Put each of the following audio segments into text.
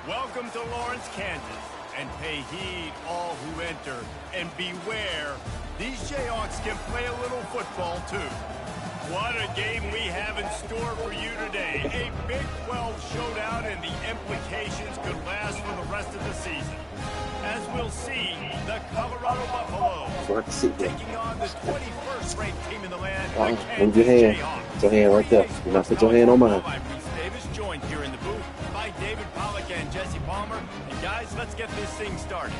Welcome to Lawrence, Kansas, and pay heed all who enter, and beware, these Jayhawks can play a little football too. What a game we have in store for you today. A Big 12 showdown, and the implications could last for the rest of the season. As we'll see, the Colorado Buffaloes taking on the 21st ranked team in the land, the Kansas Jayhawks. Put your hand right there. Do not put your hand on mine. By Reese Davis, joined here in the booth by David Pollack and Jesse Palmer. And guys, let's get this thing started.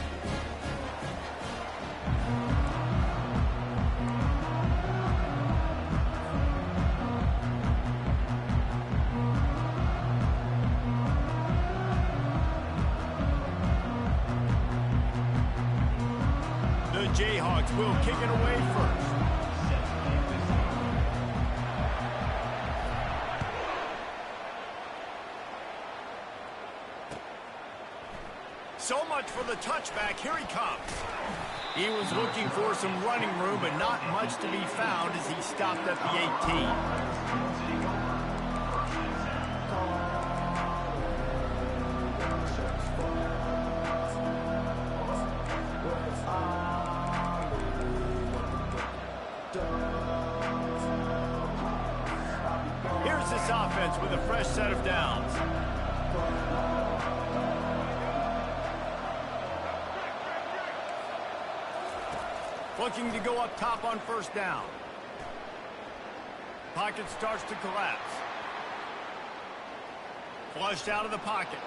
The Jayhawks will kick it away first. So much for the touchback. Here he comes. He was looking for some running room, but not much to be found as he stopped at the 18. Here's this offense with a fresh set of downs. Looking to go up top on first down. Pocket starts to collapse. Flushed out of the pocket.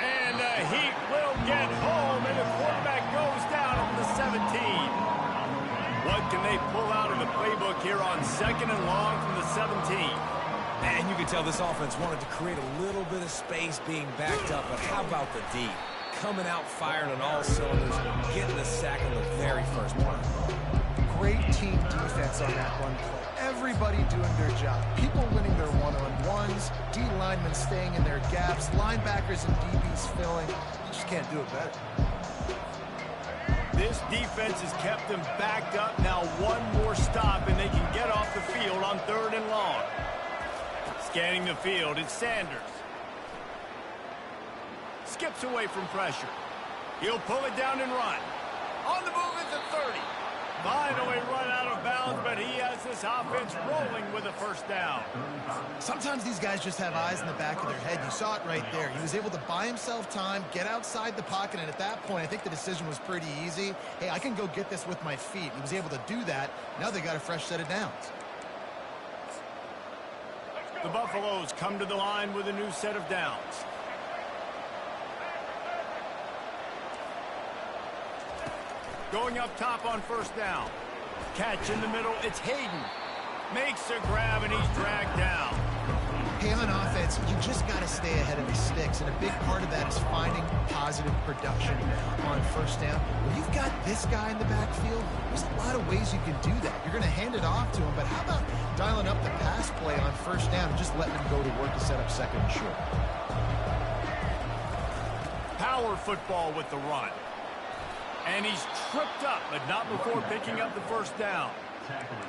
And the Heat will get home, and the quarterback goes down at the 17. What can they pull out of the playbook here on 2nd and long from the 17? Man, you can tell this offense wanted to create a little bit of space being backed up, but how about the D? Coming out firing on all cylinders, getting the sack on the very first play. Great team defense on that run play. Everybody doing their job. People winning their one-on-ones, D linemen staying in their gaps, linebackers and DBs filling. You just can't do it better. This defense has kept them backed up. Now one more stop, and they can get off the field on 3rd and long. Scanning the field, it's Sanders. Skips away from pressure. He'll pull it down and run. On the move is the 30. Finally run out of bounds, but he has this offense rolling with a first down. Sometimes these guys just have eyes in the back of their head. You saw it right there. He was able to buy himself time, get outside the pocket, and at that point, I think the decision was pretty easy. Hey, I can go get this with my feet. He was able to do that. Now they got a fresh set of downs. The Buffaloes come to the line with a new set of downs. Going up top on first down. Catch in the middle, it's Hayden. Makes a grab, and he's dragged down. Hey, on offense, you just got to stay ahead of the sticks, and a big part of that is finding positive production on first down. When you've got this guy in the backfield, there's a lot of ways you can do that. You're going to hand it off to him, but how about dialing up the pass play on first down and just letting him go to work to set up 2nd and short? Power football with the run. And he's tripped up, but not before picking up the first down.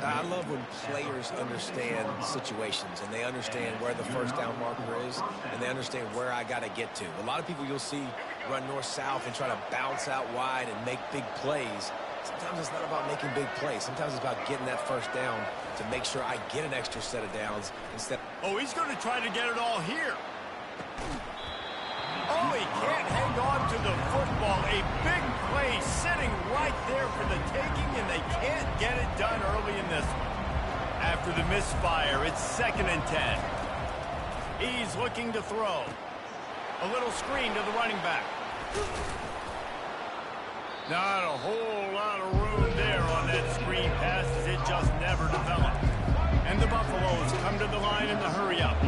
I love when players understand situations, and they understand where the first down marker is, and they understand where I got to get to. A lot of people you'll see run north-south and try to bounce out wide and make big plays. Sometimes it's not about making big plays. Sometimes it's about getting that first down to make sure I get an extra set of downs instead. Oh, he's going to try to get it all here. Oh, he can't hang on to the football. A big play sitting right there for the taking, and they can't get it done early in this one. After the misfire, it's 2nd and 10. He's looking to throw. A little screen to the running back. Not a whole lot of room there on that screen pass, as it just never developed. And the Buffaloes come to the line in the hurry-up.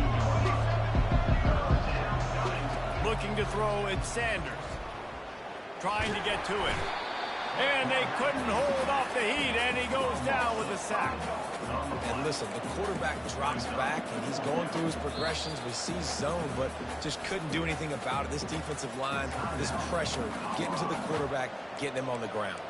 Looking to throw, it's Sanders. Trying to get to it. And they couldn't hold off the heat, and he goes down with a sack. And listen, the quarterback drops back, and he's going through his progressions. We see zone, but just couldn't do anything about it. This defensive line, this pressure, getting to the quarterback, getting him on the ground.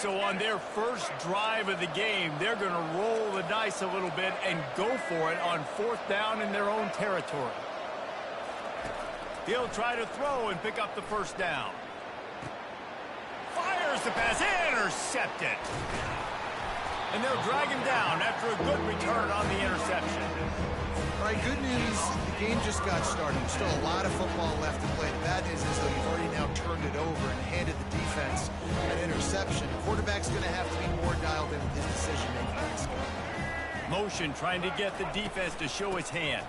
So on their first drive of the game, they're going to roll the dice a little bit and go for it on 4th down in their own territory. He'll try to throw and pick up the first down. Fires the pass, intercepted. And they'll drag him down after a good return on the interception. All right, good news, the game just got started. There's still a lot of football left to play. The bad news is, though, you've already now turned it over and handed the defense an interception. The quarterback's going to have to be more dialed in with his decision-making in this game. Motion trying to get the defense to show his hand.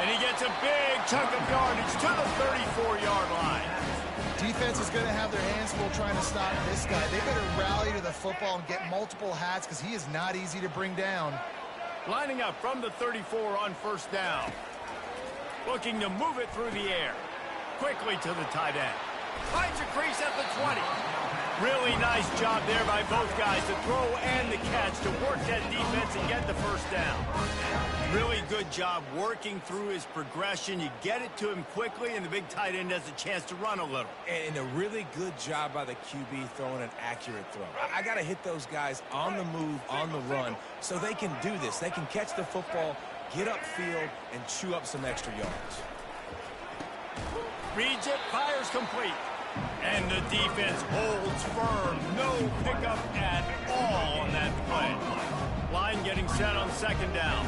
And he gets a big chunk of yardage to the 34-yard line. Defense is going to have their hands full trying to stop this guy. They better rally to the football and get multiple hats because he is not easy to bring down. Lining up from the 34 on 1st down. Looking to move it through the air. Quickly to the tight end. Finds a crease at the 20. Really nice job there by both guys to throw and the catch to work that defense and get the first down. Really good job working through his progression. You get it to him quickly, and the big tight end has a chance to run a little. And a really good job by the QB throwing an accurate throw. I got to hit those guys on the move, on the run, so they can do this. They can catch the football, get upfield, and chew up some extra yards. Reads it, fires complete. And the defense holds firm. No pickup at all on that play. Line getting set on 2nd down.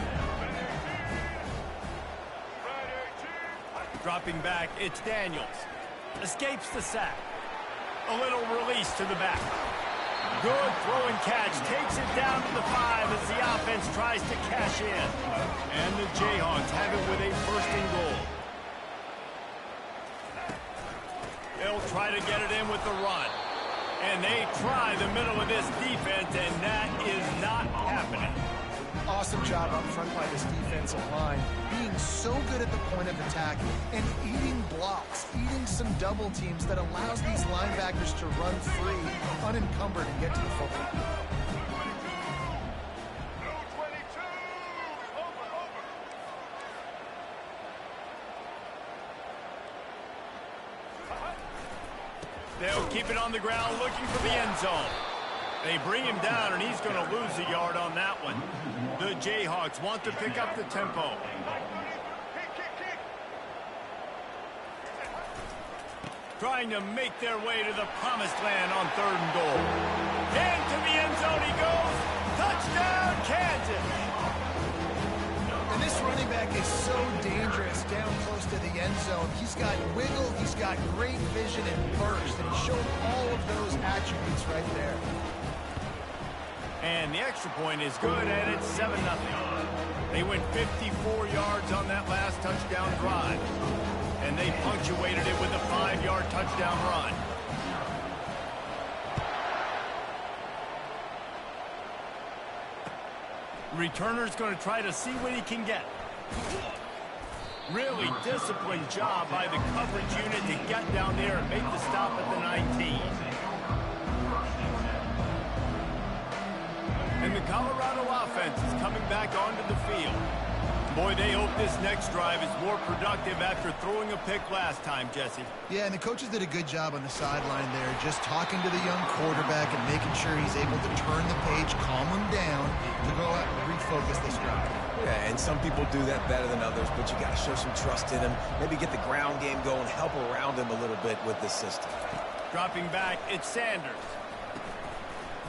Dropping back, it's Daniels. Escapes the sack. A little release to the back. Good throw and catch. Takes it down to the 5 as the offense tries to cash in. And the Jayhawks have it with a 1st and goal. They'll try to get it in with the run. And they try the middle of this defense, and that is not happening. Awesome job up front by this defensive line. Being so good at the point of attack and eating blocks, eating some double teams that allows these linebackers to run free, unencumbered, and get to the football. They'll keep it on the ground looking for the end zone. They bring him down, and he's going to lose a yard on that one. The Jayhawks want to pick up the tempo. Trying to make their way to the promised land on 3rd and goal. Into the end zone he goes. Touchdown, Kansas! And this running back is so dangerous down close to the end zone. He's got wiggle, he's got great vision and burst, and he showed all of those attributes right there. And the extra point is good, and it's 7-0. They went 54 yards on that last touchdown drive. And they punctuated it with a 5-yard touchdown run. Returner's going to try to see what he can get. Really disciplined job by the coverage unit to get down there and make the stop at the 19. And the Colorado offense is coming back onto the field. Boy, they hope this next drive is more productive after throwing a pick last time, Jesse. Yeah, and the coaches did a good job on the sideline there, just talking to the young quarterback and making sure he's able to turn the page, calm him down, to go out and refocus this drive. Yeah, and some people do that better than others, but you got to show some trust in him, maybe get the ground game going, help around him a little bit with the system. Dropping back, it's Sanders.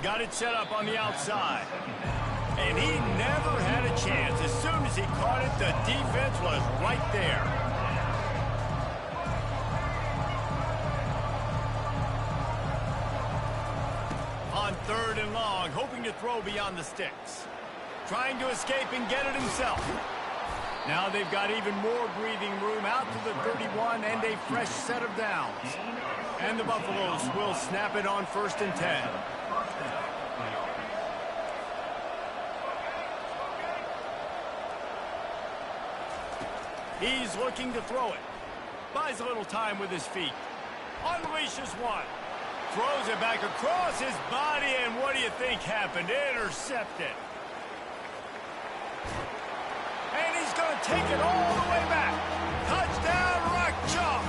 Got it set up on the outside. And he never had a chance. As soon as he caught it, the defense was right there. On 3rd and long, hoping to throw beyond the sticks. Trying to escape and get it himself. Now they've got even more breathing room out to the 31 and a fresh set of downs. And the Buffaloes will snap it on 1st and 10. He's looking to throw it. Buys a little time with his feet. Unleashes one. Throws it back across his body, and what do you think happened? Intercepted. And he's going to take it all the way back. Touchdown, Rock Chalk.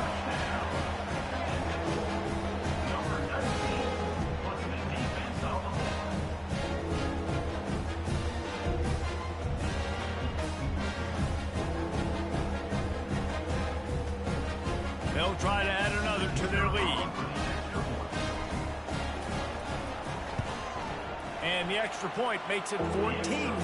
And the extra point makes it 14-0.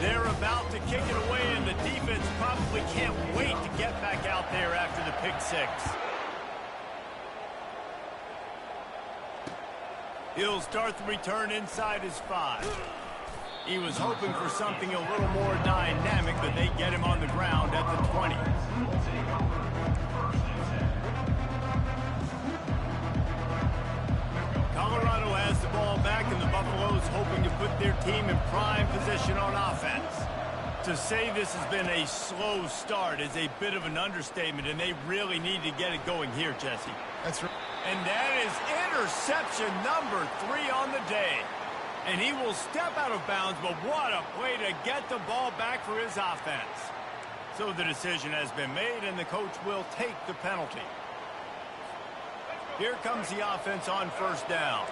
They're about to kick it away, and the defense probably can't wait to get back out there after the pick six. He'll start the return inside his 5. He was hoping for something a little more dynamic, but they get him on the ground at the 20. Colorado has the ball back, and the Buffaloes hoping to put their team in prime position on offense. To say this has been a slow start is a bit of an understatement, and they really need to get it going here, Jesse. That's right. And that is interception number 3 on the day. And he will step out of bounds, but what a way to get the ball back for his offense. So the decision has been made, and the coach will take the penalty. Here comes the offense on first down.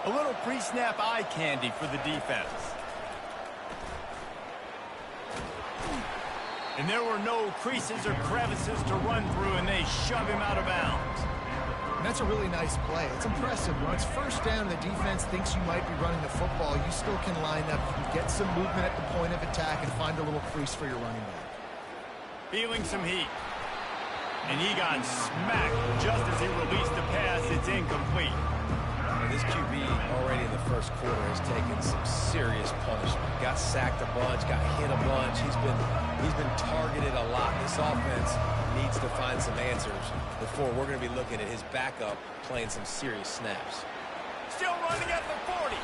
A little pre-snap eye candy for the defense. And there were no creases or crevices to run through, and they shove him out of bounds. And that's a really nice play. It's impressive. When it's first down and the defense thinks you might be running the football, you still can line up. You can get some movement at the point of attack and find a little crease for your running back. Feeling some heat. And he got smacked just as he released the pass. It's incomplete. This QB already in the first quarter has taken some serious punishment. Got sacked a bunch, got hit a bunch. He's been targeted a lot. This offense needs to find some answers before we're going to be looking at his backup playing some serious snaps. Still running at the 40.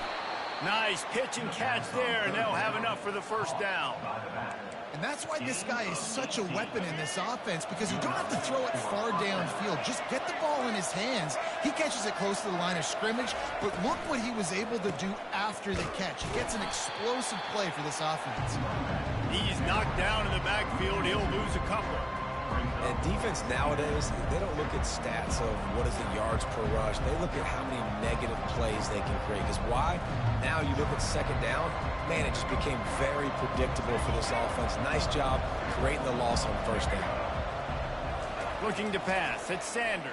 Nice pitch and catch there, and they'll have enough for the first down. And that's why this guy is such a weapon in this offense, because you don't have to throw it far downfield. Just get the ball in his hands. He catches it close to the line of scrimmage, but look what he was able to do after the catch. He gets an explosive play for this offense. He's knocked down in the backfield. He'll lose a couple. And defense nowadays, they don't look at stats of what is the yards per rush. They look at how many negative plays they can create. Because why? Now you look at second down, man, it just became very predictable for this offense. Nice job creating the loss on first down. Looking to pass. It's Sanders.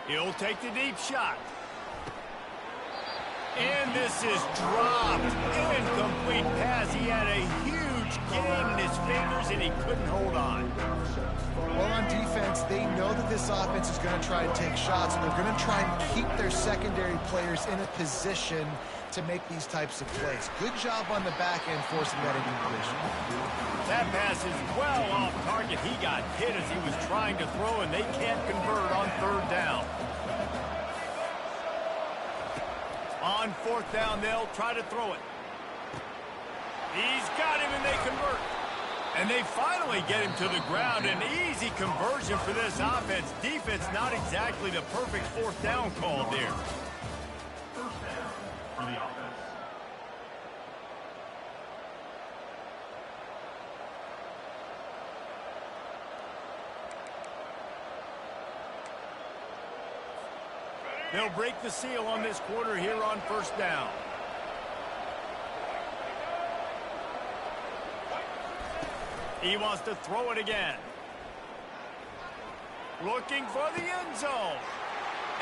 He'll take the deep shot. And this is dropped. Incomplete pass. He had a huge gain in his fingers, and he couldn't hold on. Well, on defense, they know that this offense is going to try and take shots, and they're going to try and keep their secondary players in a position to make these types of plays. Good job on the back end forcing that incompletion. That pass is well off target. He got hit as he was trying to throw, and they can't convert on third down. On fourth down, they'll try to throw it. He's got him, and they convert. And they finally get him to the ground. An easy conversion for this offense. Defense not exactly the perfect fourth down call there. They'll break the seal on this quarter here on first down. He wants to throw it again. Looking for the end zone.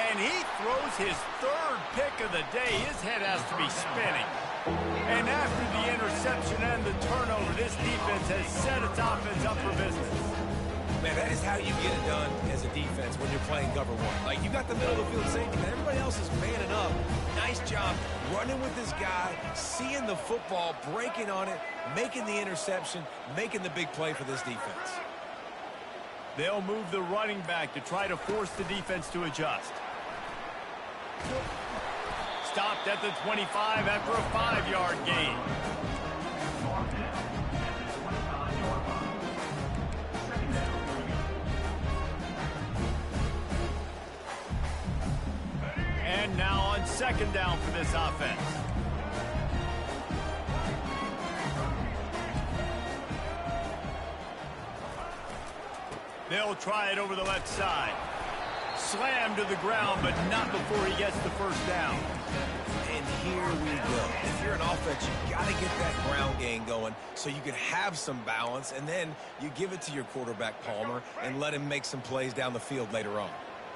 And he throws his third pick of the day. His head has to be spinning. And after the interception and the turnover, this defense has set its offense up for business. Man, that is how you get it done as a defense when you're playing cover one. Like, you got the middle of the field safety, but everybody else is manning up. Nice job running with this guy, seeing the football, breaking on it, making the interception, making the big play for this defense. They'll move the running back to try to force the defense to adjust. Stopped at the 25 after a 5-yard gain. And now on second down for this offense. They'll try it over the left side. slammed to the ground, but not before he gets the first down. And here we go. If you're an offense, you got to get that ground game going so you can have some balance, and then you give it to your quarterback, Palmer, and let him make some plays down the field later on.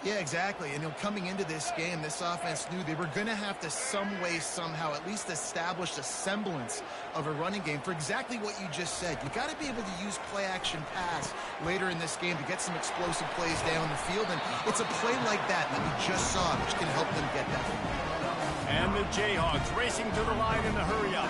Yeah, exactly. And coming into this game, this offense knew they were going to have to some way, somehow, at least establish a semblance of a running game for exactly what you just said. You got to be able to use play-action pass later in this game to get some explosive plays down the field. And it's a play like that we just saw, which can help them get that. And the Jayhawks racing to the line in the hurry-up.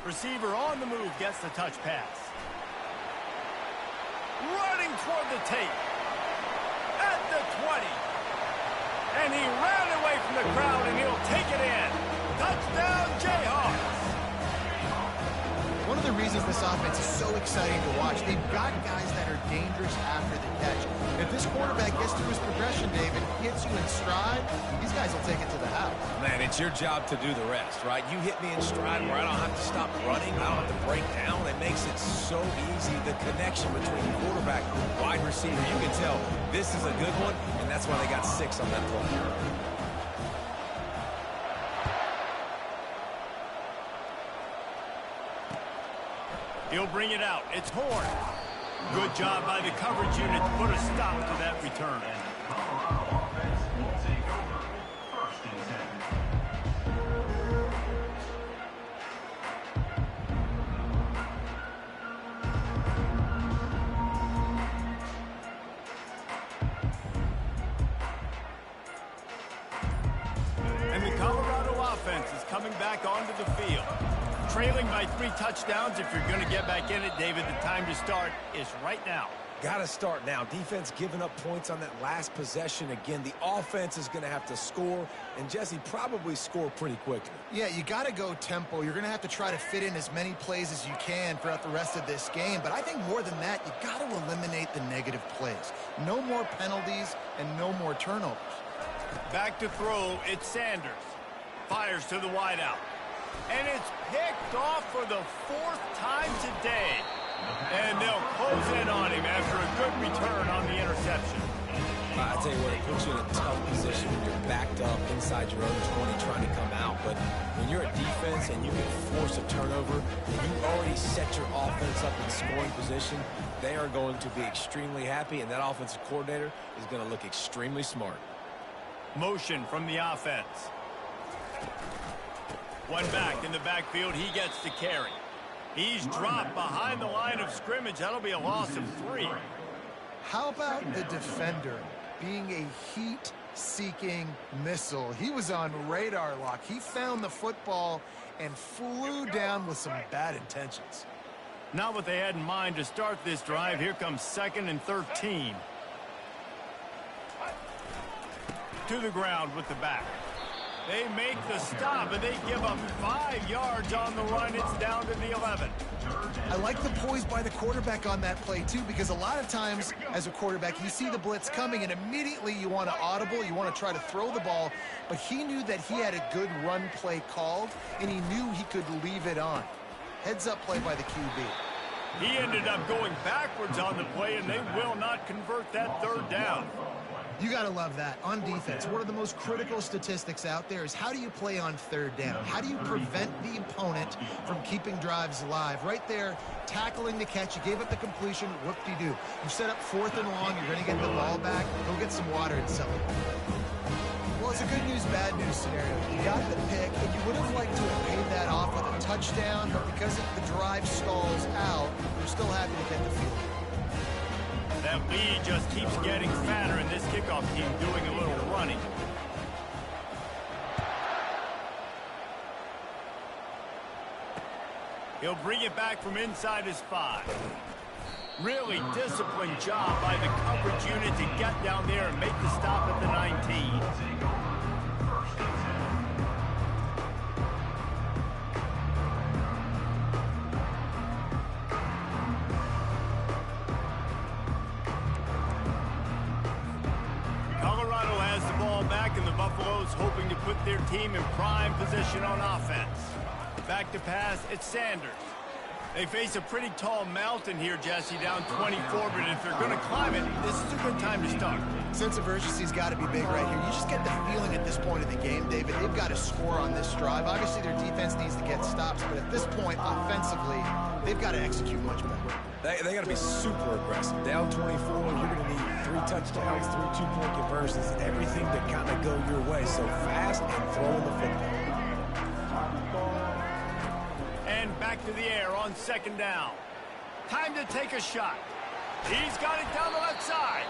Receiver on the move gets the touch pass. Running toward the tape. At the 20. And he ran away from the crowd, and he'll take it in. Touchdown, Jayhawks. One of the reasons this offense is so exciting to watch, they've got guys that are dangerous after the catch. If this quarterback gets through his progression, David, hits you in stride, these guys will take it to the house. Man, it's your job to do the rest, right? You hit me in stride where I don't have to stop running, I don't have to break down. It makes it so easy, the connection between quarterback and wide receiver. You can tell this is a good one, and that's why they got 6 on that play. He'll bring it out. It's Horn. Good job by the coverage unit to put a stop to that return. And the Colorado offense is coming back onto the field. Trailing by 3 touchdowns. If you're going to get back in it, David, the time to start is right now. Got to start now. Defense giving up points on that last possession. Again, the offense is going to have to score, and Jesse probably score pretty quickly. Yeah, you got to go tempo. You're going to have to try to fit in as many plays as you can throughout the rest of this game. But I think more than that, you got to eliminate the negative plays. No more penalties and no more turnovers. Back to throw, it's Sanders. Fires to the wideout. And it's picked off for the 4th time today. And they'll close in on him after a good return on the interception. I tell you what, it puts you in a tough position when you're backed up inside your own 20 trying to come out. But when you're a defense and you can force a turnover, and you already set your offense up in scoring position, they are going to be extremely happy, and that offensive coordinator is going to look extremely smart. Motion from the offense. One back in the backfield. He gets the carry. He's dropped behind the line of scrimmage. That'll be a loss of 3. How about the defender being a heat-seeking missile? He was on radar lock. He found the football and flew down with some bad intentions. Not what they had in mind to start this drive. Here comes 2nd and 13. To the ground with the back. They make the stop, and they give up 5 yards on the run. It's down to the 11. I like the poise by the quarterback on that play, too, because a lot of times, as a quarterback, you see the blitz coming, and immediately you want to audible, you want to try to throw the ball, but he knew that he had a good run play called, and he knew he could leave it on. Heads-up play by the QB. He ended up going backwards on the play, and they will not convert that 3rd down. You got to love that. On defense, one of the most critical statistics out there is how do you play on 3rd down? How do you prevent the opponent from keeping drives alive? Right there, tackling the catch. You gave up the completion. Whoop-de-doo. You set up 4th and long. You're going to get the ball back. Go get some water and sell it. Well, it's a good news, bad news scenario. You got the pick, and you would have liked to have paid that off with a touchdown, but because the drive stalls out, you're still happy to get the field. That lead just keeps getting fatter, and this kickoff team doing a little running. He'll bring it back from inside his 5. Really disciplined job by the coverage unit to get down there and make the stop at the 19. has the ball back, and the Buffaloes hoping to put their team in prime position on offense. Back to pass, it's Sanders. They face a pretty tall mountain here, Jesse, down 24, but if they're going to climb it, this is a good time to start. Sense of urgency's got to be big right here. You just get the feeling at this point of the game, David, they've got to score on this drive. Obviously, their defense needs to get stops, but at this point, offensively, they've got to execute much better. They got to be super aggressive. Down 24, you're going to need 3 touchdowns, 3 two-point conversions, everything to kind of go your way. So fast and throwing the football. And back to the air on second down. Time to take a shot. He's got it down the left side.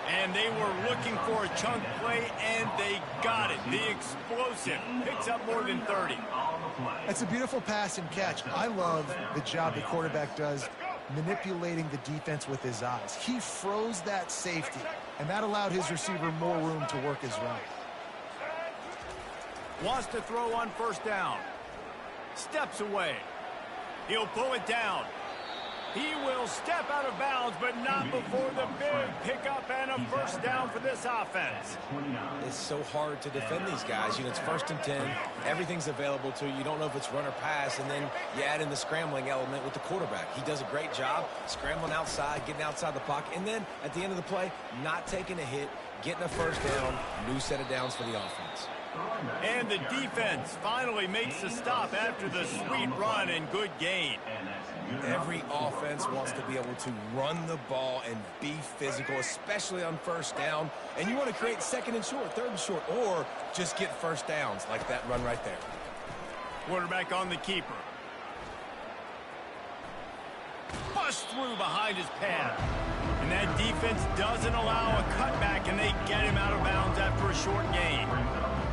And they were looking for a chunk play, and they got it. The explosive picks up more than 30. That's a beautiful pass and catch. I love the job the quarterback does manipulating the defense with his eyes. He froze that safety, and that allowed his receiver more room to work his route. Wants to throw on first down. Steps away. He'll pull it down. He will step out of bounds, but not before the big pickup and a first down for this offense. It's so hard to defend these guys. You know, it's 1st and 10. Everything's available to you. You don't know if it's run or pass, and then you add in the scrambling element with the quarterback. He does a great job scrambling outside, getting outside the pocket, and then at the end of the play, not taking a hit, getting a first down, new set of downs for the offense. And the defense finally makes the stop after the sweet run and good gain. Every offense wants to be able to run the ball and be physical, especially on first down. And you want to create 2nd and short, 3rd and short, or just get first downs like that run right there. Quarterback on the keeper. Bust through behind his pad. And that defense doesn't allow a cutback, and they get him out of bounds after a short gain.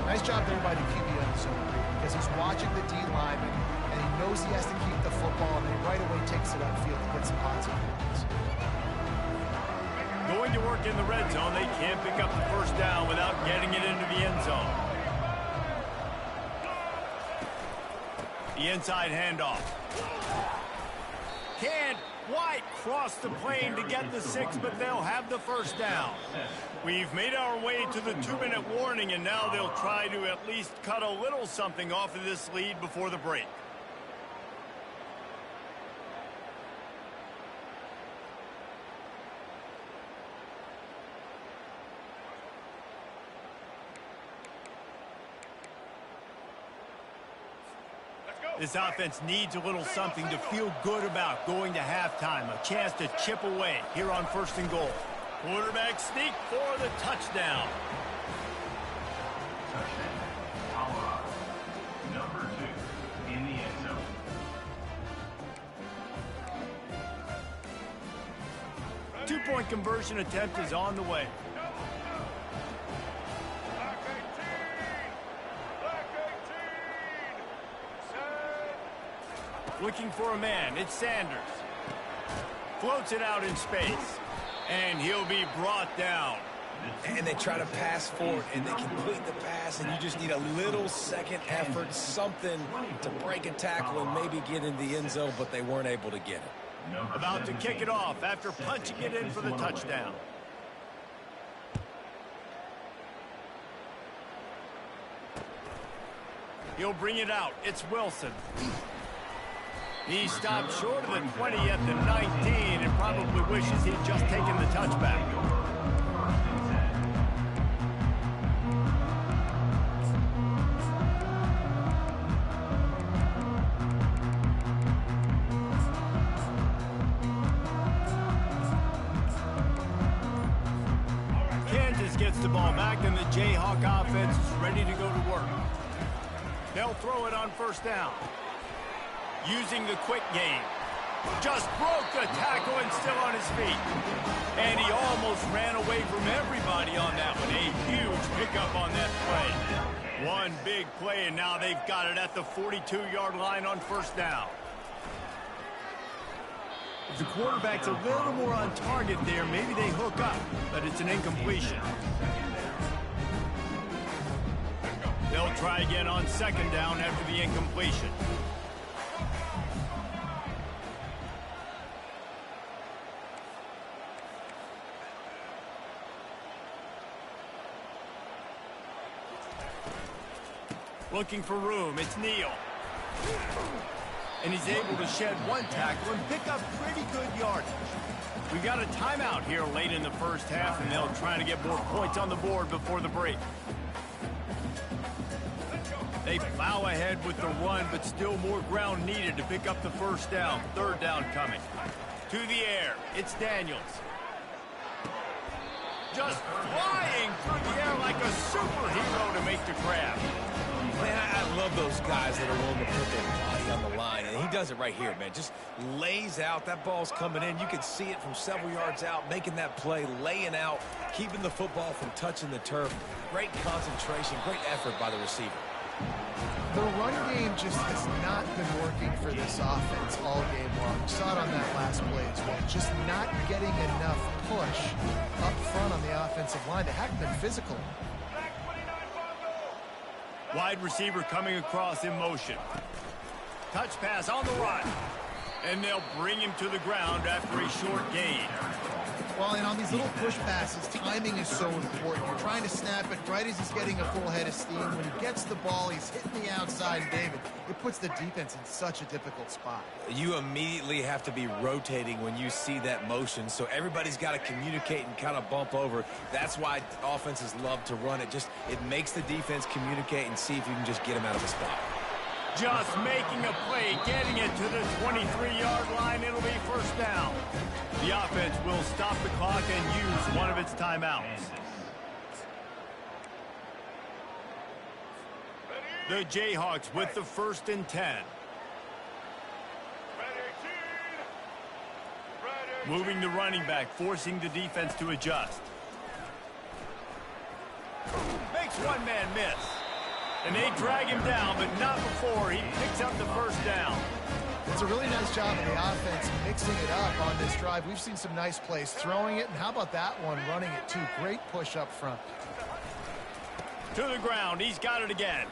Nice job there by the QB on the zone read, because he's watching the D lineman, and he knows he has to keep the football, and he right away takes it upfield and gets some positive points. Going to work in the red zone, they can't pick up the first down without getting it into the end zone. The inside handoff. Can't quite cross the plane to get the 6, but they'll have the first down. We've made our way to the 2-minute warning, and now they'll try to at least cut a little something off of this lead before the break. This offense needs a little something to feel good about going to halftime. A chance to chip away here on 1st and goal. Quarterback sneak for the touchdown. Number 2 in the end zone. Two-point conversion attempt is on the way. Looking for a man, it's Sanders. Floats it out in space, and he'll be brought down. And they try to pass forward, and they complete the pass, and you just need a little second effort, something to break a tackle and maybe get in the end zone, but they weren't able to get it. About to kick it off after punching it in for the touchdown. He'll bring it out. It's Wilson. He stopped short of the 20 at the 19 and probably wishes he'd just taken the touchback. Kansas gets the ball back, and the Jayhawk offense is ready to go to work. They'll throw it on first down. Using the quick game. Just broke the tackle and still on his feet. And he almost ran away from everybody on that one. A huge pickup on that play. One big play, and now they've got it at the 42-yard line on first down. If the quarterback's a little more on target there, maybe they hook up, but it's an incompletion. They'll try again on second down after the incompletion. Looking for room, it's Neal. And he's able to shed one tackle and pick up pretty good yardage. We got a timeout here late in the first half, and they'll try to get more points on the board before the break. They plow ahead with the run, but still more ground needed to pick up the first down. Third down coming. To the air, it's Daniels. Just flying through the air like a superhero to make the grab. Man, I love those guys that are willing to put their body on the line, and he does it right here, man. Just lays out. That ball's coming in. You can see it from several yards out, making that play, laying out, keeping the football from touching the turf. Great concentration, great effort by the receiver. The run game just has not been working for this offense all game long. We saw it on that last play as well. Just not getting enough push up front on the offensive line. They haven't been physical. Wide receiver coming across in motion. Touch pass on the run. And they'll bring him to the ground after a short gain. Well, and on these little push passes, timing is so important. You're trying to snap it right as he's getting a full head of steam. When he gets the ball, he's hitting the outside, and David, it puts the defense in such a difficult spot. You immediately have to be rotating when you see that motion, so everybody's got to communicate and kind of bump over. That's why offenses love to run it. It makes the defense communicate and see if you can just get him out of the spot. Just making a play, getting it to the 23-yard line. It'll be first down. The offense will stop the clock and use one of its timeouts. The Jayhawks with the 1st and 10. Moving the running back, forcing the defense to adjust. Makes one man miss. And they drag him down, but not before he picks up the first down. It's a really nice job of the offense mixing it up on this drive. We've seen some nice plays throwing it, and how about that one running it too? Great push up front. To the ground, he's got it again.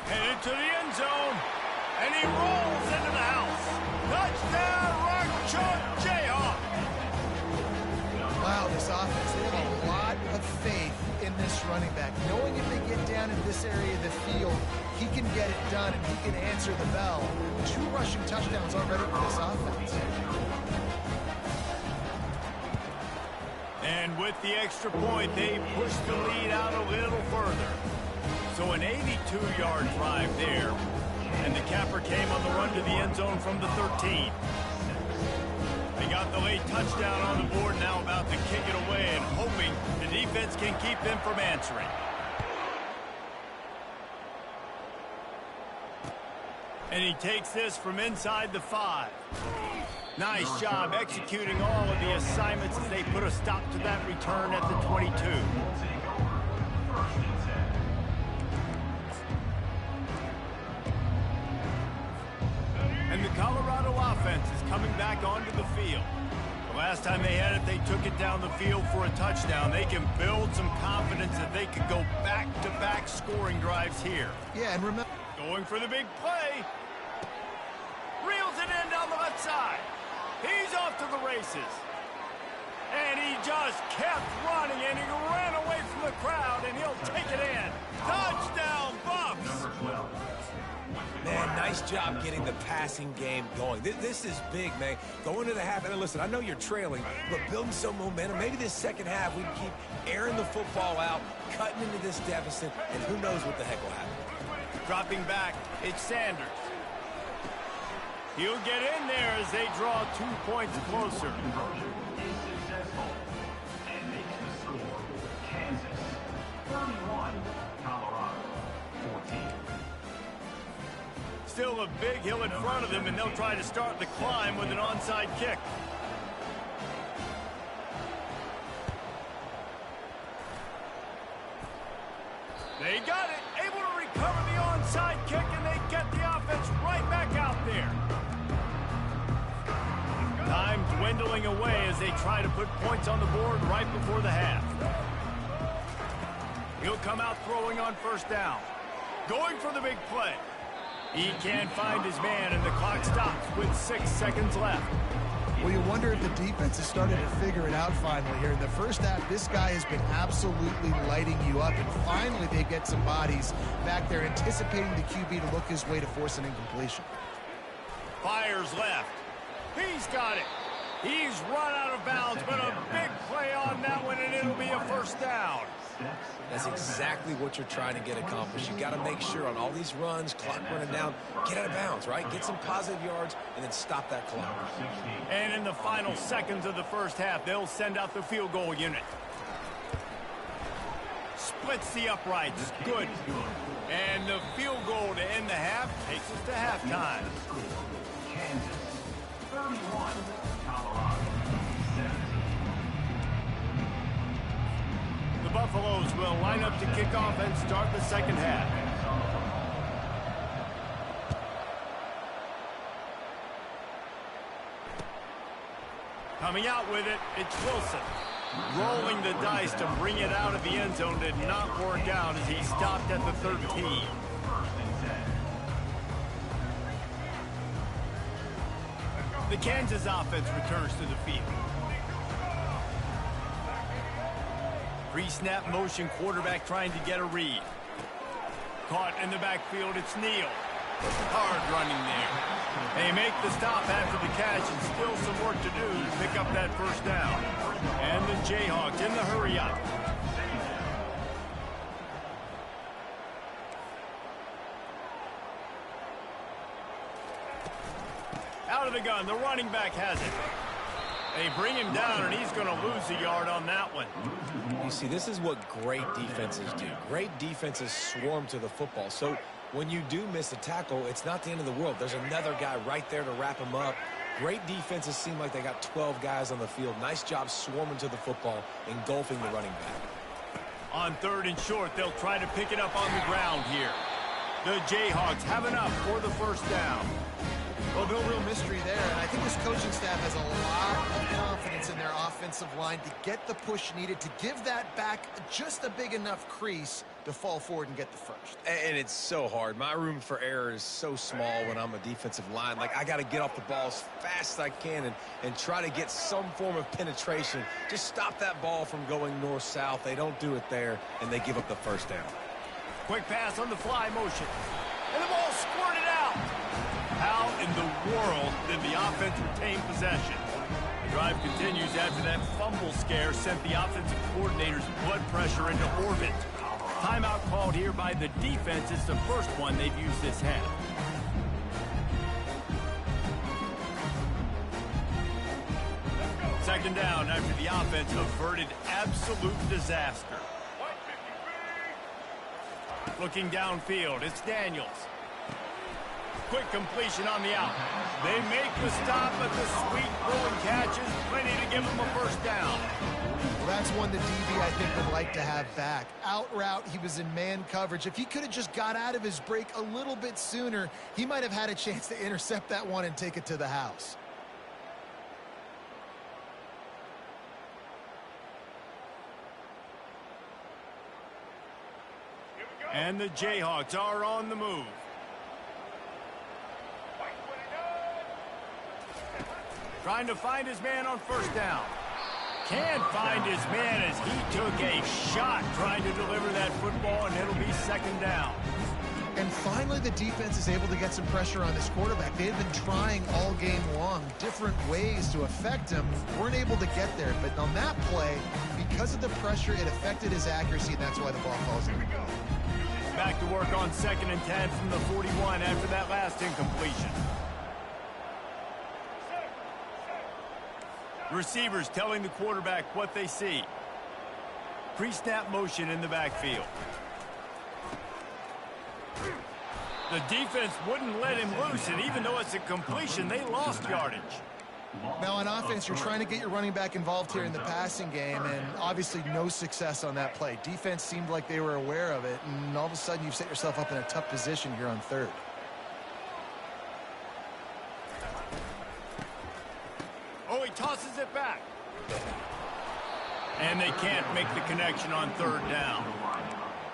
Headed to the end zone, and he rolls into the house. Touchdown, Rock Chalk Jayhawk. Wow, this offense, they have a lot of faith in this running back. Knowing if they get down in this area of the field, he can get it done and he can answer the bell. 2 rushing touchdowns already for this offense. And with the extra point, they push the lead out a little further. So an 82-yard drive there. And the capper came on the run to the end zone from the 13. They got the late touchdown on the board, now about to kick it away and hoping the defense can keep them from answering. And he takes this from inside the 5. Nice job executing all of the assignments as they put a stop to that return at the 22. And the Colorado offense is coming back onto the field. The last time they had it, they took it down the field for a touchdown. They can build some confidence that they could go back-to-back scoring drives here. Yeah, and remember, going for the big play. Reels it in down the left side. He's off to the races. And he just kept running, and he ran away from the crowd, and he'll take it in. Touchdown, Bucks! Man, nice job getting the passing game going. This is big, man. Going to the half, and listen, I know you're trailing, but building some momentum. Maybe this second half we can keep airing the football out, cutting into this deficit, and who knows what the heck will happen. Dropping back, it's Sanders. He'll get in there as they draw 2 points closer. Is successful and makes the score Kansas 31, Colorado 14. Still a big hill in front of them, and they'll try to start the climb with an onside kick. They got it, able to recover the onside kick, and they get the offense right back out there. Time dwindling away as they try to put points on the board right before the half. He'll come out throwing on first down. Going for the big play. He can't find his man, and the clock stops with 6 seconds left. Well, you wonder if the defense has started to figure it out finally here. In the first half, this guy has been absolutely lighting you up, and finally they get some bodies back there anticipating the QB to look his way to force an incompletion. Fires left. He's got it. He's run out of bounds, but a big play on that one, and it'll be a first down. That's exactly what you're trying to get accomplished. You got to make sure on all these runs, clock running down, get out of bounds, right? Get some positive yards, and then stop that clock. And in the final seconds of the first half, they'll send out the field goal unit. Splits the uprights. Good. And the field goal to end the half takes us to halftime. Kansas 31, Colorado 17. The Buffaloes will line up to kick off and start the second half. Coming out with it, it's Wilson. Rolling the dice to bring it out of the end zone did not work out as he stopped at the 13. The Kansas offense returns to the field. Pre-snap motion, quarterback trying to get a read. Caught in the backfield, it's Neal. Hard running there. They make the stop after the catch, and still some work to do to pick up that first down. And the Jayhawks in the hurry up. Out of the gun, the running back has it. They bring him down, and he's going to lose a yard on that one. You see, this is what great defenses do. Great defenses swarm to the football. So when you do miss a tackle, it's not the end of the world. There's another guy right there to wrap him up. Great defenses seem like they got 12 guys on the field. Nice job swarming to the football, engulfing the running back. On third and short, they'll try to pick it up on the ground here. The Jayhawks have enough for the first down. Well, no real mystery there, and I think this coaching staff has a lot of confidence in their offensive line to get the push needed to give that back just a big enough crease to fall forward and get the first. And it's so hard. My room for error is so small when I'm a defensive line. Like, I got to get off the ball as fast as I can and try to get some form of penetration. Just stop that ball from going north-south. They don't do it there, and they give up the first down. Quick pass on the fly motion. And the ball squirted out. How in the world did the offense retain possession? The drive continues after that fumble scare sent the offensive coordinator's blood pressure into orbit. Timeout called here by the defense. It's the first one they've used this half. Second down after the offense averted absolute disaster. Looking downfield, it's Daniels. Quick completion on the out. They make the stop, but the sweet throwing catch is plenty to give them a first down. Well, that's one the DB, I think, would like to have back. Out route, he was in man coverage. If he could have just got out of his break a little bit sooner, he might have had a chance to intercept that one and take it to the house. And the Jayhawks are on the move. Trying to find his man on first down. Can't find his man as he took a shot trying to deliver that football, and it'll be second down. And finally, the defense is able to get some pressure on this quarterback. They had been trying all game long different ways to affect him. Weren't able to get there. But on that play, because of the pressure, it affected his accuracy, and that's why the ball falls in. Back to work on 2nd and 10 from the 41 after that last incompletion. Receivers telling the quarterback what they see. Pre-snap motion in the backfield. The defense wouldn't let him loose, and even though it's a completion, they lost yardage. Now on offense, you're trying to get your running back involved here in the passing game, and obviously no success on that play. Defense seemed like they were aware of it, and all of a sudden you've set yourself up in a tough position here on third. Oh, he tosses it back. And they can't make the connection on third down.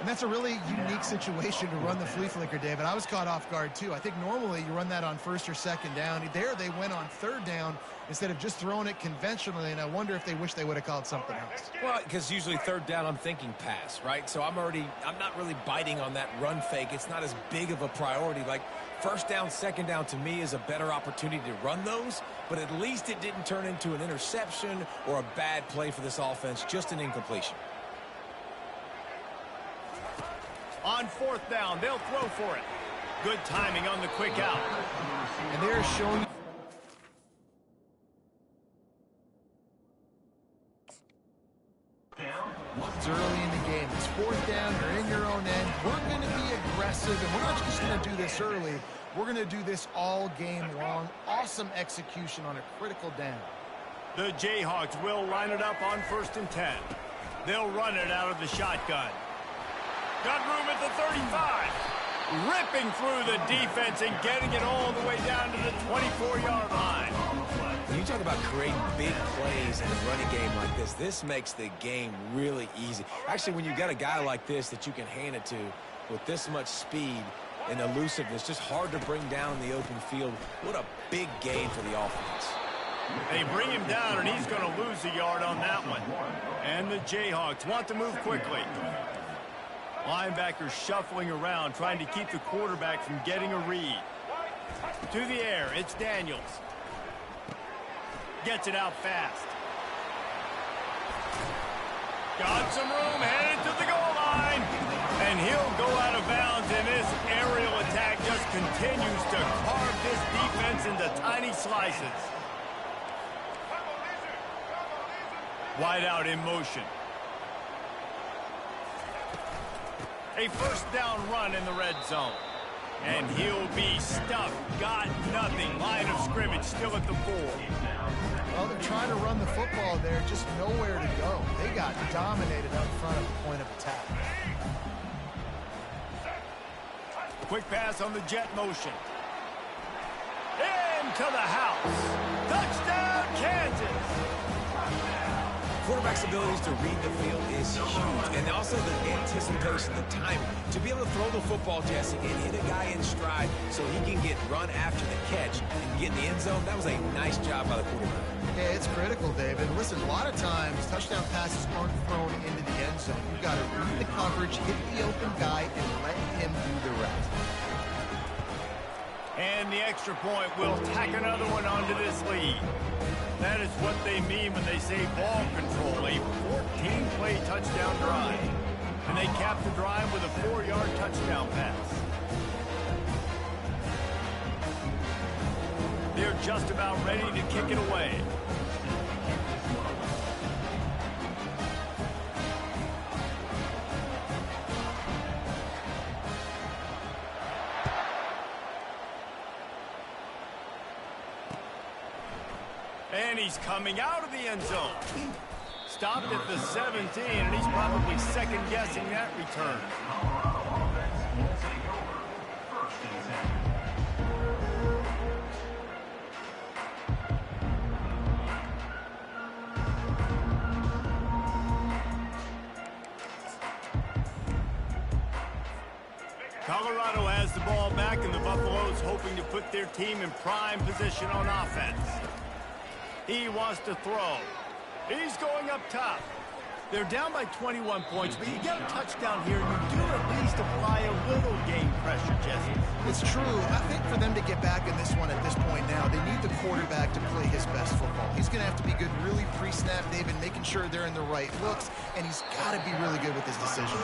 And that's a really unique situation to run the flea flicker, David. I was caught off guard, too. I think normally you run that on first or second down. There they went on third down instead of just throwing it conventionally, and I wonder if they wish they would have called something else. Well, because usually third down, I'm thinking pass, right? So I'm not really biting on that run fake. It's not as big of a priority. Like, first down, second down, to me, is a better opportunity to run those, but at least it didn't turn into an interception or a bad play for this offense, just an incompletion. On fourth down, they'll throw for it. Good timing on the quick out. And they're showing... It's early in the game. It's fourth down. You're in your own end. We're going to be aggressive, and we're not just going to do this early. We're going to do this all game long. Awesome execution on a critical down. The Jayhawks will line it up on 1st and 10. They'll run it out of the shotgun. Got room at the 35. Ripping through the defense and getting it all the way down to the 24-yard line. When you talk about creating big plays in a running game like this makes the game really easy. Actually, when you've got a guy like this that you can hand it to with this much speed and elusiveness, just hard to bring down in the open field. What a big gain for the offense. They bring him down, and he's going to lose a yard on that one. And the Jayhawks want to move quickly. Linebackers shuffling around, trying to keep the quarterback from getting a read. To the air, it's Daniels. Gets it out fast. Got some room, headed to the goal line. And he'll go out of bounds, and this aerial attack just continues to carve this defense into tiny slices. Wide out in motion. A first down run in the red zone. And he'll be stuffed. Got nothing. Line of scrimmage still at the 4. Well, they're trying to run the football there, just nowhere to go. They got dominated up front at the point of attack. Quick pass on the jet motion. Into the house. Touchdown, Kansas. Quarterback's abilities to read the field is huge, and also the anticipation, the timing. To be able to throw the football, Jesse, and hit a guy in stride so he can get run after the catch and get in the end zone, that was a nice job by the quarterback. Yeah, it's critical, David. Listen, a lot of times, touchdown passes aren't thrown into the end zone. You've got to read the coverage, hit the open guy, and let him do the rest. And the extra point will tack another one onto this lead. That is what they mean when they say ball control, a 14-play touchdown drive. And they cap the drive with a 4-yard touchdown pass. They're just about ready to kick it away. And he's coming out of the end zone. Stopped at the 17, and he's probably second-guessing that return. Colorado has the ball back, and the Buffaloes hoping to put their team in prime position on offense. He wants to throw. He's going up top. They're down by 21 points, but you get a touchdown here, you do at least apply a little game pressure, Jesse. It's true. I think for them to get back in this one at this point now, they need the quarterback to play his best football. He's going to have to be good really pre-snap, David, making sure they're in the right looks, and he's got to be really good with his decision.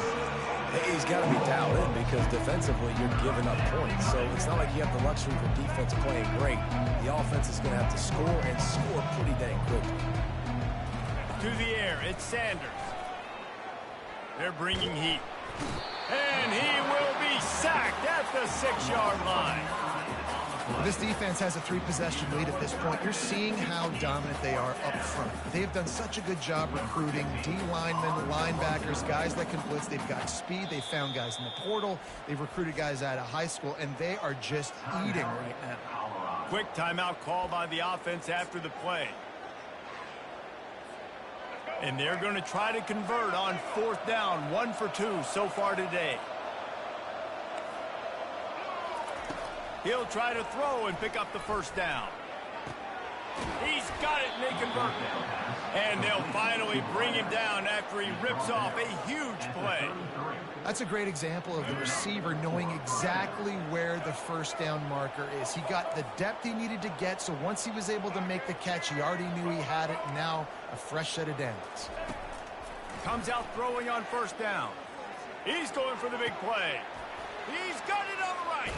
Hey, he's got to be dialed in because defensively you're giving up points. So it's not like you have the luxury for defense playing great. The offense is going to have to score and score pretty dang quickly. To the air, it's Sanders. They're bringing heat. And he will be sacked at the 6-yard line. This defense has a 3-possession lead at this point. You're seeing how dominant they are up front. They've done such a good job recruiting D-linemen, linebackers, guys that can blitz. They've got speed. They've found guys in the portal. They've recruited guys out of high school, and they are just eating right now. Quick timeout call by the offense after the play. And they're going to try to convert on 4th down, 1 for 2 so far today. He'll try to throw and pick up the 1st down. He's got it, and they convert. And they'll finally bring him down after he rips off a huge play. That's a great example of the receiver knowing exactly where the 1st down marker is. He got the depth he needed to get, so once he was able to make the catch, he already knew he had it, and now a fresh set of downs. Comes out throwing on 1st down. He's going for the big play. He's got it on the right.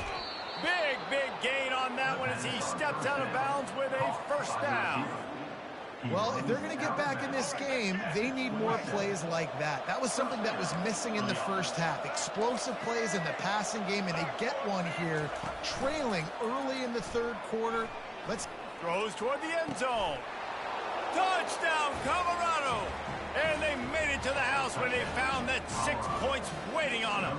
Big gain on that one as he steps out of bounds with a 1st down. Well, if they're going to get back in this game, they need more plays like that. That was something that was missing in the 1st half. Explosive plays in the passing game, and they get one here, trailing early in the 3rd quarter. Throws toward the end zone. Touchdown, Colorado! And they made it to the house when they found that 6 points waiting on them.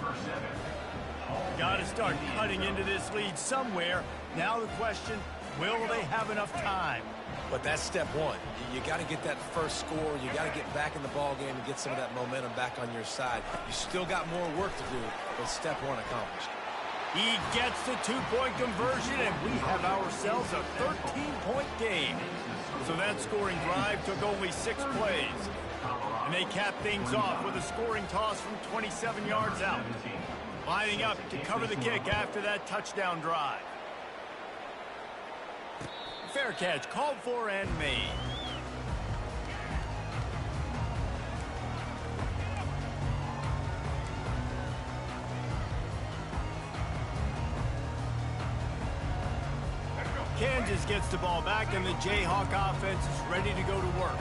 Got to start cutting into this lead somewhere. Now the question, will they have enough time? But that's step one. You got to get that first score. You got to get back in the ball game and get some of that momentum back on your side. You still got more work to do, but step one accomplished. He gets the 2-point conversion, and we have ourselves a 13-point game. So that scoring drive took only 6 plays. And they cap things off with a scoring toss from 27 yards out. Lining up to cover the kick after that touchdown drive. Fair catch, called for and made. Kansas gets the ball back, and the Jayhawk offense is ready to go to work.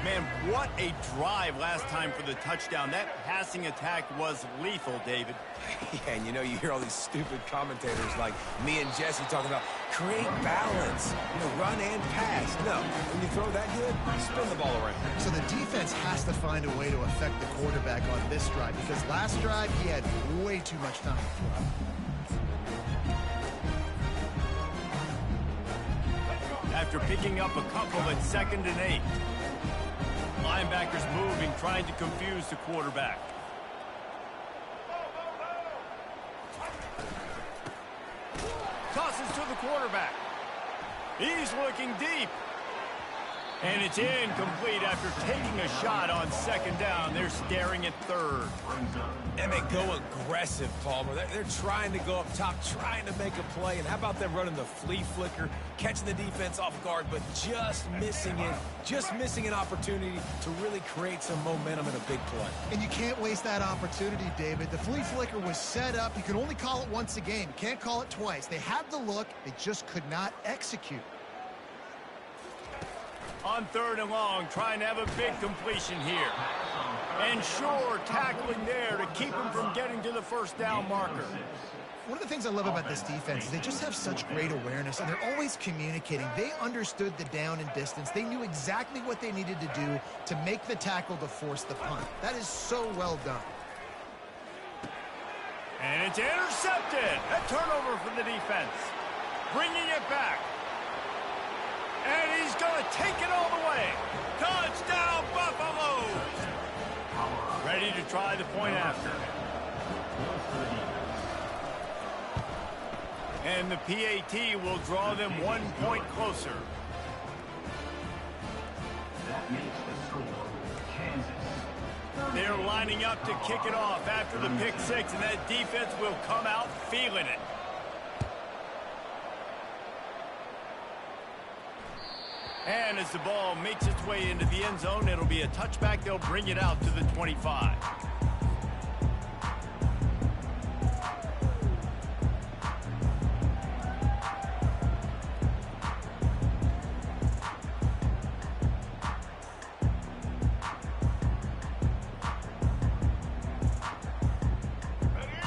Man, what a drive last time for the touchdown. That passing attack was lethal, David. Yeah, and you hear all these stupid commentators like me and Jesse talking about create balance, run and pass. No, when you throw that good, spin the ball around. So the defense has to find a way to affect the quarterback on this drive, because last drive he had way too much time. After picking up a couple at 2nd and 8. Linebackers moving, trying to confuse the quarterback. Tosses to the quarterback. He's looking deep. And it's incomplete after taking a shot on 2nd down. They're staring at 3rd. And they go aggressive, Palmer. They're trying to go up top, trying to make a play. And how about them running the flea flicker, catching the defense off guard, but just missing it, just missing an opportunity to really create some momentum in a big play. And you can't waste that opportunity, David. The flea flicker was set up. You can only call it once a game. You can't call it twice. They had the look. They just could not execute. On 3rd and long, trying to have a big completion here. And sure, tackling there to keep him from getting to the 1st down marker. One of the things I love about this defense is they just have such great awareness, and they're always communicating. They understood the down and distance. They knew exactly what they needed to do to make the tackle to force the punt. That is so well done. And it's intercepted. A turnover for the defense. Bringing it back. And he's going to take it all the way. Touchdown, Buffalo! Ready to try the point after. And the PAT will draw them 1 point closer. That makes the score Kansas. They're lining up to kick it off after the pick 6, and that defense will come out feeling it. And as the ball makes its way into the end zone, it'll be a touchback. They'll bring it out to the 25.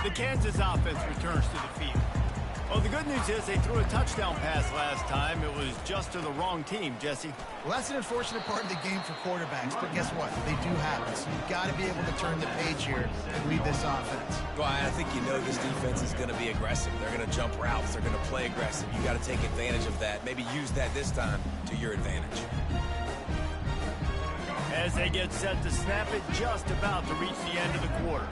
The Kansas offense returns to the field. Well, the good news is they threw a touchdown pass last time. It was just to the wrong team, Jesse. Well, that's an unfortunate part of the game for quarterbacks, but guess what? They do have it, so you've got to be able to turn the page here and lead this offense. Well, I think this defense is going to be aggressive. They're going to jump routes. They're going to play aggressive. You got to take advantage of that. Maybe use that this time to your advantage. as they get set to snap it just about to reach the end of the quarter.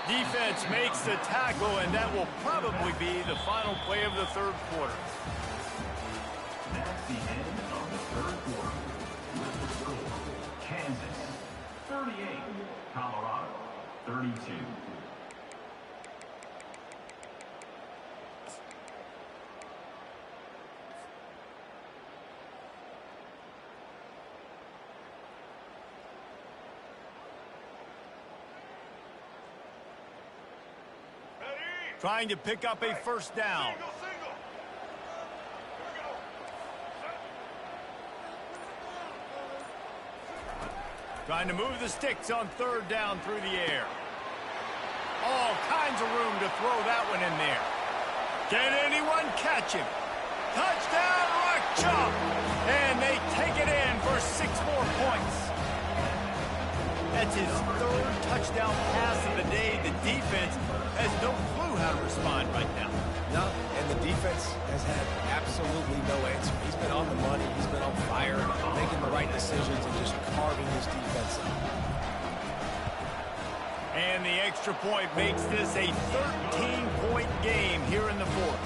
Defense makes the tackle, and that will probably be the final play of the third quarter. That's the end of the third quarter. With the score, Kansas 38, Colorado 32. Trying to pick up a first down. Trying to move the sticks on third down through the air. All kinds of room to throw that one in there. Can anyone catch him? Touchdown, Rock Chop! And they take it in for 6 more points. That's his third touchdown pass of the day. The defense has no clue how to respond right now. No, and the defense has had absolutely no answer. He's been on the money. He's been on fire, making the right decisions and just carving his defense up. And the extra point makes this a 13-point game here in the fourth.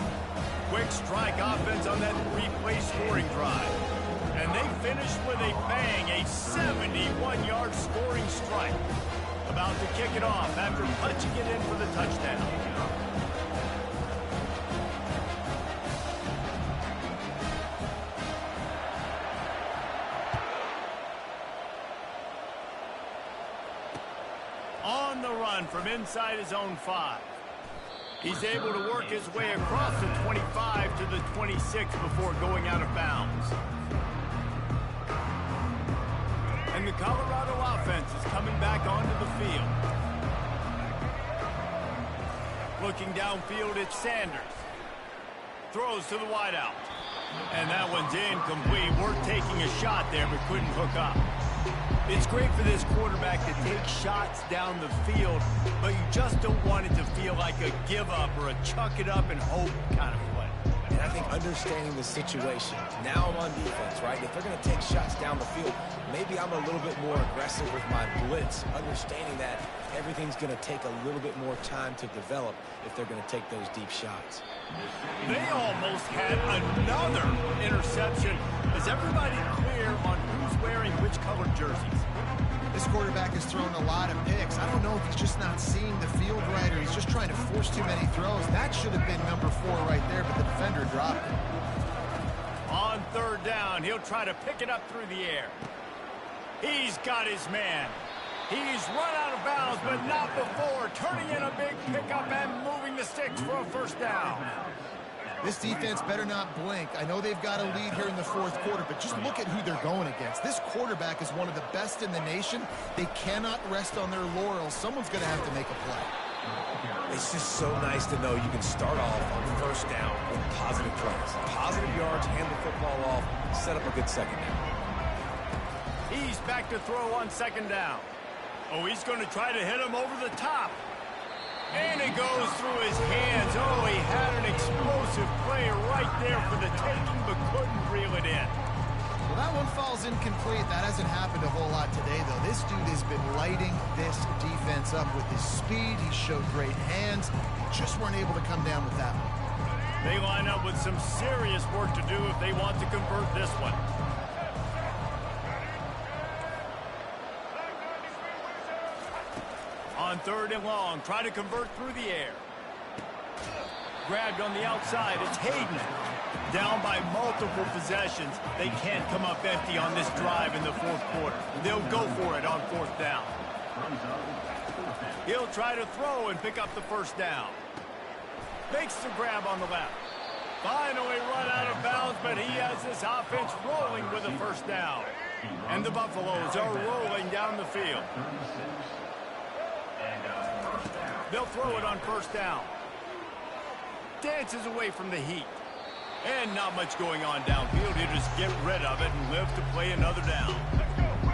Quick strike offense on that replay scoring drive. And they finished with a bang, a 71-yard scoring strike. About to kick it off after punching it in for the touchdown. On the run from inside his own 5. He's able to work his way across the 25 to the 26 before going out of bounds. And the Colorado offense is coming back onto the field. Looking downfield, it's Sanders. Throws to the wideout. And that one's incomplete. We're taking a shot there, but couldn't hook up. It's great for this quarterback to take shots down the field, but you just don't want it to feel like a give-up or a chuck-it-up and hope kind of play. And I think understanding the situation, now I'm on defense, right? If they're going to take shots down the field, maybe I'm a little bit more aggressive with my blitz, understanding that everything's going to take a little bit more time to develop if they're going to take those deep shots. They almost had another interception. Is everybody clear on who's wearing which colored jerseys? This quarterback has thrown a lot of picks. I don't know if he's just not seeing the field right or he's just trying to force too many throws. That should have been number 4 right there, but the defender dropped it. On third down, he'll try to pick it up through the air. He's got his man. He's run out of bounds, but not before turning in a big pickup and moving the sticks for a first down. This defense better not blink. I know they've got a lead here in the fourth quarter, but just look at who they're going against. This quarterback is one of the best in the nation. They cannot rest on their laurels. Someone's going to have to make a play. It's just so nice to know you can start off on first down with positive plays. Positive yards, hand the football off, set up a good second down. He's back to throw on second down. Oh, he's going to try to hit him over the top. And it goes through his hands. Oh, he had an explosive play right there for the taking, but couldn't reel it in. Well, that one falls incomplete. That hasn't happened a whole lot today, though. This dude has been lighting this defense up with his speed. He showed great hands. Just weren't able to come down with that one. They line up with some serious work to do if they want to convert this one. On third and long, try to convert through the air. Grabbed on the outside, it's Hayden. Down by multiple possessions. They can't come up empty on this drive in the fourth quarter. They'll go for it on fourth down. He'll try to throw and pick up the first down. Makes the grab on the left. Finally run out of bounds, but he has this offense rolling with a first down. And the Buffaloes are rolling down the field. They'll throw it on first down. Dances away from the heat. And not much going on downfield. He'll just get rid of it and live to play another down.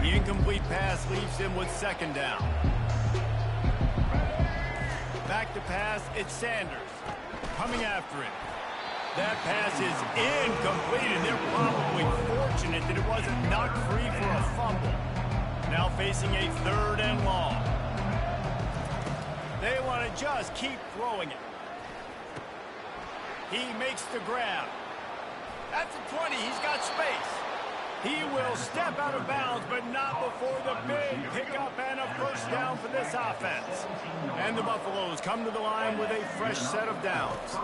The incomplete pass leaves him with second down. Back to pass, it's Sanders. coming after him. That pass is incomplete, and they're probably fortunate that it wasn't knocked free for a fumble. Now facing a 3rd and long. They want to just keep throwing it. He makes the grab. At the 20, he's got space. He will step out of bounds, but not before the big pickup and a first down for this offense. And the Buffaloes come to the line with a fresh set of downs.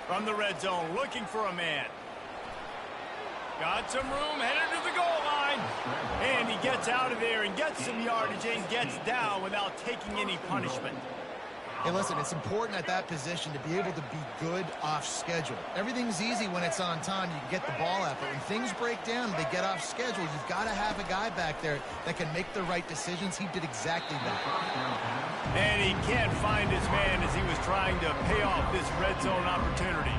From the red zone, looking for a man. Got some room, headed to the goal line. And he gets out of there and gets some yardage and gets down without taking any punishment. Hey, listen, it's important at that position to be able to be good off schedule. Everything's easy when it's on time. You can get the ball out. But when things break down, they get off schedule. You've got to have a guy back there that can make the right decisions. He did exactly that. And he can't find his man as he was trying to pay off this red zone opportunity.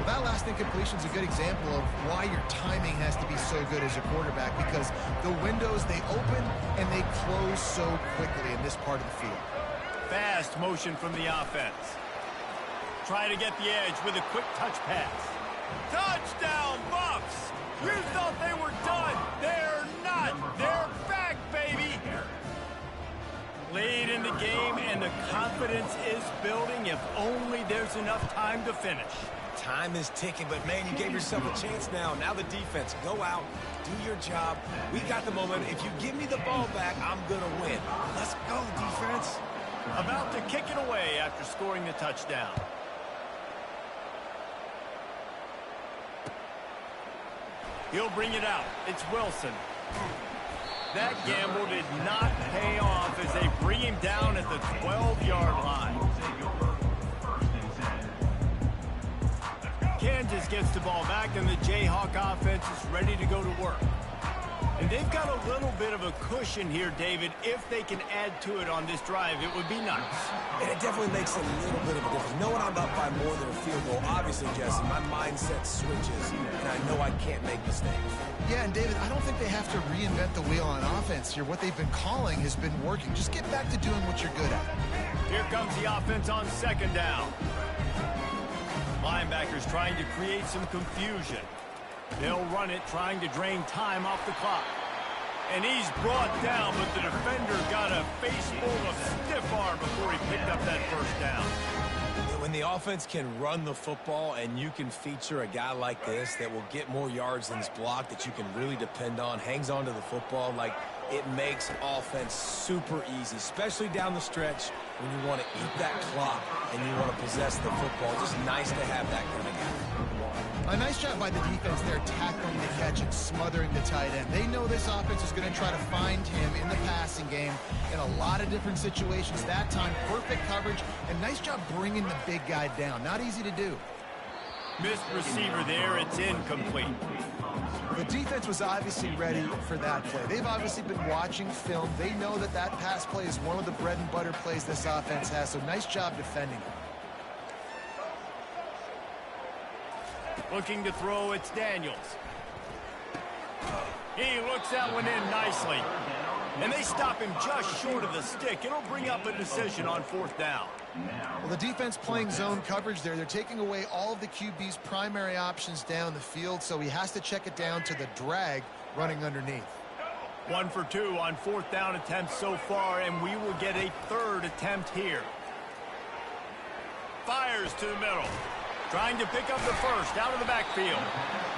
Well, that last incompletion is a good example of why your timing has to be so good as a quarterback, because the windows, they open and they close so quickly in this part of the field. Fast motion from the offense. Try to get the edge with a quick touch pass. Touchdown, Buffs! You thought they were done. They're not. They're back, baby. Late in the game, and the confidence is building if only there's enough time to finish. Time is ticking, but, man, you gave yourself a chance now. Now the defense, go out, do your job. We got the momentum. If you give me the ball back, I'm going to win. Let's go, defense. About to kick it away after scoring the touchdown. He'll bring it out. It's Wilson. That gamble did not pay off as they bring him down at the 12-yard line. Kansas gets the ball back, and the Jayhawk offense is ready to go to work. And they've got a little bit of a cushion here, David. If they can add to it on this drive, it would be nice. And it definitely makes a little bit of a difference. Knowing I'm up by more than a field goal, obviously, Jesse, my mindset switches, and I know I can't make mistakes. Yeah, and David, I don't think they have to reinvent the wheel on offense here. What they've been calling has been working. Just get back to doing what you're good at. Here comes the offense on 2nd down. Linebackers trying to create some confusion. They'll run it, trying to drain time off the clock. And he's brought down, but the defender got a face full of stiff arm before he picked up that first down. When the offense can run the football and you can feature a guy like this that will get more yards than his block, that you can really depend on, hangs on to the football, like, it makes offense super easy, especially down the stretch when you want to eat that clock and you want to possess the football. Just nice to have that kind of guy. A nice job by the defense there, tackling the catch and smothering the tight end. They know this offense is going to try to find him in the passing game in a lot of different situations. That time, perfect coverage, and nice job bringing the big guy down. Not easy to do. Missed receiver there. It's incomplete. The defense was obviously ready for that play. They've obviously been watching film. They know that that pass play is one of the bread and butter plays this offense has, so nice job defending it. Looking to throw, it's Daniels. He looks that one in nicely. And they stop him just short of the stick. It'll bring up a decision on 4th down. Well, the defense playing zone coverage there. They're taking away all of the QB's primary options down the field, so he has to check it down to the drag running underneath. 1 for 2 on 4th down attempts so far, and we will get a 3rd attempt here. Fires to the middle. Trying to pick up the first out of the backfield.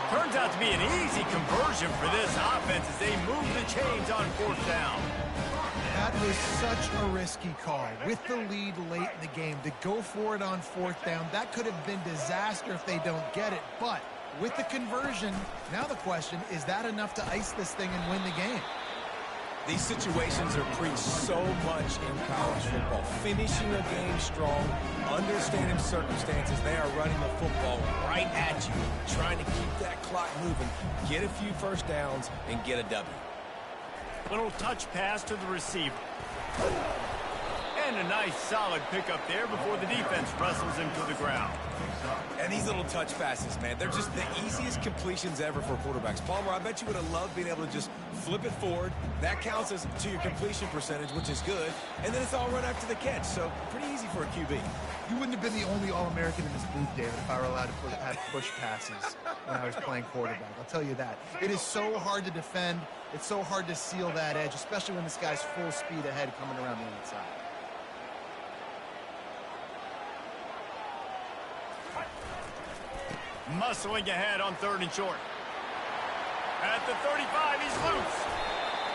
Turns out to be an easy conversion for this offense as they move the chains on 4th down. That was such a risky call. With the lead late in the game, to go for it on 4th down, that could have been disaster if they don't get it. But with the conversion, now the question, is that enough to ice this thing and win the game? These situations are preached so much in college football. Finishing a game strong, understanding circumstances. They are running the football right at you, trying to keep that clock moving, get a few first downs, and get a W. Little touch pass to the receiver. And a nice solid pickup there before the defense wrestles him to the ground. And these little touch passes, man, they're just the easiest completions ever for quarterbacks. Palmer, I bet you would have loved being able to just flip it forward. That counts as to your completion percentage, which is good. And then it's all run after the catch, so pretty easy for a QB. You wouldn't have been the only All-American in this booth, David, if I were allowed to have push passes when I was playing quarterback. I'll tell you that. It is so hard to defend. It's so hard to seal that edge, especially when this guy's full speed ahead coming around the outside. Muscling ahead on 3rd and short. At the 35, he's loose.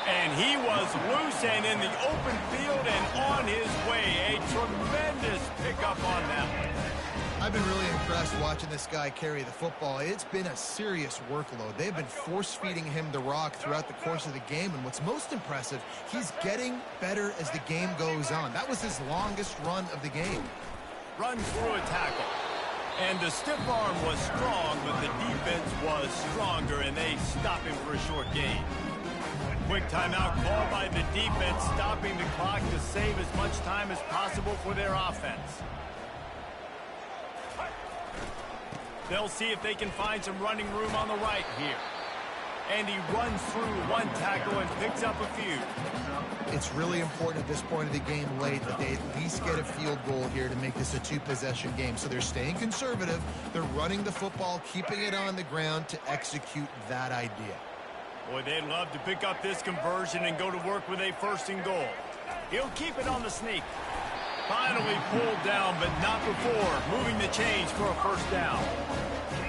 And he was loose and in the open field and on his way. A tremendous pickup on that one. I've been really impressed watching this guy carry the football. It's been a serious workload. They've been force-feeding him the rock throughout the course of the game, and what's most impressive, he's getting better as the game goes on. That was his longest run of the game. Runs through a tackle. And the stiff arm was strong, but the defense was stronger, and they stop him for a short gain. Quick timeout called by the defense, stopping the clock to save as much time as possible for their offense. They'll see if they can find some running room on the right here. And he runs through one tackle and picks up a few. It's really important at this point of the game late that they at least get a field goal here to make this a two-possession game. So they're staying conservative. They're running the football, keeping it on the ground to execute that idea. Boy, they'd love to pick up this conversion and go to work with a 1st and goal. He'll keep it on the sneak. Finally pulled down, but not before moving the chains for a 1st down.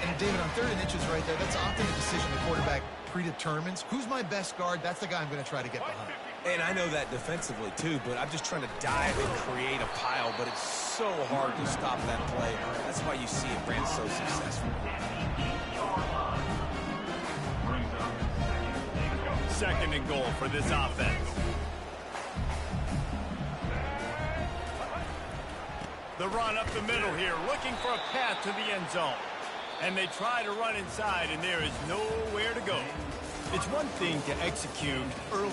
And David, on 3rd and inches right there, that's often a decision the quarterback predetermines. Who's my best guard? That's the guy I'm going to try to get behind. And I know that defensively, too, but I'm just trying to dive and create a pile, but it's so hard to stop that play. That's why you see it ran so successful. 2nd and goal for this offense. The run up the middle here, looking for a path to the end zone. And they try to run inside, and there is nowhere to go. It's one thing to execute early.